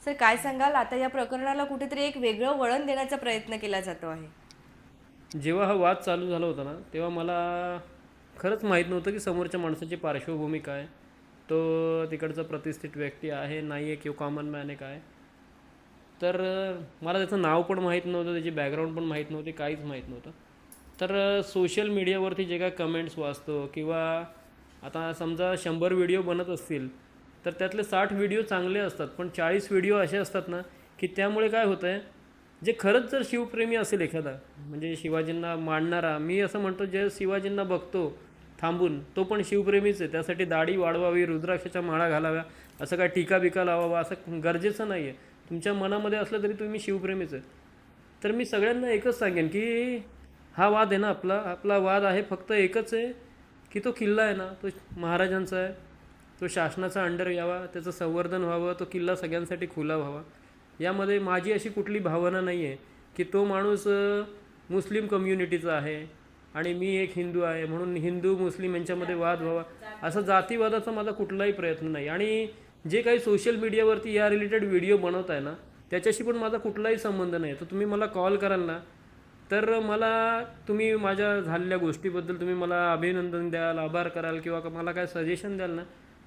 Sir काय सांगाल, आता या प्रकरणाला कुठेतरी एक वेगळं वळण देण्याचा प्रयत्न केला जातो आहे. जेव्हा हा वाद चालू झाला होता ना, तेव्हा मला खरंच माहीत नव्हतं की समोरच्या माणसाची पार्श्वभूमी काय, तो तिकडचा प्रतिष्ठित व्यक्ती आहे नाही आहे किंवा कॉमन मॅन आहे काय. तर मला त्याचं नाव पण माहीत नव्हतं, त्याची बॅकग्राऊंड पण माहीत नव्हती, काहीच माहीत नव्हतं. तर सोशल मीडियावरती जे काय कमेंट्स वाचतो किंवा आता समजा 100 व्हिडिओ बनत असतील तर त्यातले 60 व्हिडिओ चांगले असतात, पण 40 व्हिडिओ असे असतात ना की त्यामुळे काय होतं आहे, जे खरंच जर शिवप्रेमी असेल एखादा, म्हणजे शिवाजींना मानणारा, मी असं म्हणतो जे शिवाजींना बघतो थांबून तो पण शिवप्रेमीच आहे, त्यासाठी दाढी वाढवावी, रुद्राक्षाच्या माळा घालाव्या, असं काय टीका बिका लावावा असं गरजेचं नाही आहे. तुमच्या मनामध्ये असलं तरी तुम्ही शिवप्रेमीच आहे. तर मी सगळ्यांना एकच सांगेन की हा वाद आहे ना, आपला आपला वाद आहे फक्त एकच आहे की तो किल्ला आहे ना तो महाराजांचा आहे, तो शासनाचा अंडर यावा, त्याचं संवर्धन व्हावं, तो किल्ला सगळ्यांसाठी खुला व्हावा. यामध्ये माझी अशी कुठली भावना नाही आहे की तो माणूस मुस्लिम कम्युनिटीचा आहे आणि मी एक हिंदू आहे म्हणून हिंदू मुस्लिम यांच्यामध्ये वाद व्हावा, असा जातीवादाचा माझा कुठलाही प्रयत्न नाही. आणि जे काही सोशल मीडियावरती या रिलेटेड व्हिडिओ बनवत आहे ना त्याच्याशी पण माझा कुठलाही संबंध नाही. तर तुम्ही मला कॉल कराल ना, तर मला तुम्ही माझ्या झालेल्या गोष्टीबद्दल तुम्ही मला अभिनंदन द्याल, आभार कराल किंवा मला काय सजेशन द्याल ना,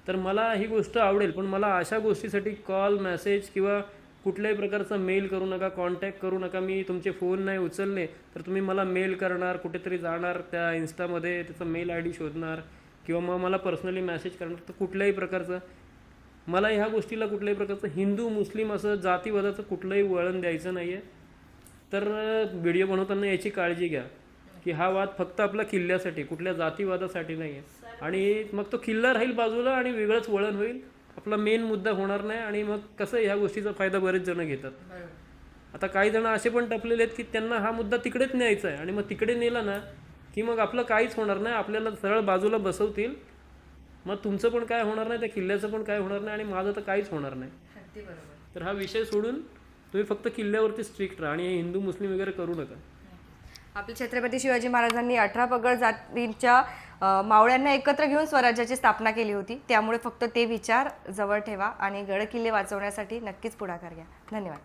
तर मला ही गोष्ट आवडेल. पण मला अशा गोष्टीसाठी कॉल, मेसेज किंवा कुठल्याही प्रकारचा मेल करू नका, कॉन्टॅक्ट करू नका. मी तुमचे फोन नाही उचलले तर तुम्ही मला मेल करणार, कुठेतरी जाणार त्या इन्स्टामध्ये त्याचा मेल आय डी शोधणार किंवा मग मला पर्सनली मेसेज करणार. तर कुठल्याही प्रकारचं मला ह्या गोष्टीला कुठल्याही प्रकारचं हिंदू मुस्लिम असं जातीवादाचं कुठलंही वळण द्यायचं नाही आहे. तर व्हिडिओ बनवताना याची काळजी घ्या की हा वाद फक्त आपला किल्ल्यासाठी, कुठल्या जातीवादासाठी नाही आहे. आणि मग तो किल्ला राहील बाजूला आणि वेगळंच वळण होईल, आपला मेन मुद्दा होणार नाही. आणि मग कसं ह्या गोष्टीचा फायदा बरेच जण घेतात. आता काही जण असे पण टपलेले आहेत की त्यांना हा मुद्दा तिकडेच न्यायचा आहे आणि मग तिकडे नेला ना की मग आपलं काहीच होणार नाही, आपल्याला सरळ बाजूला बसवतील. मग तुमचं पण काय होणार नाही, त्या किल्ल्याचं पण काय होणार नाही आणि माझं तर काहीच होणार नाही. अगदी बरोबर. तर हा विषय सोडून तुम्ही फक्त किल्ल्यावरती स्ट्रिक्ट राहा आणि हिंदू मुस्लिम वगैरे करू नका. आपले छत्रपती शिवाजी महाराजांनी 18 पगड जातींच्या मावळ्यांना एकत्र घेऊन स्वराज्याची स्थापना केली होती. त्यामुळे फक्त ते विचार जवळ ठेवा आणि गड किल्ले वाचवण्यासाठी नक्कीच पुढाकार घ्या. धन्यवाद.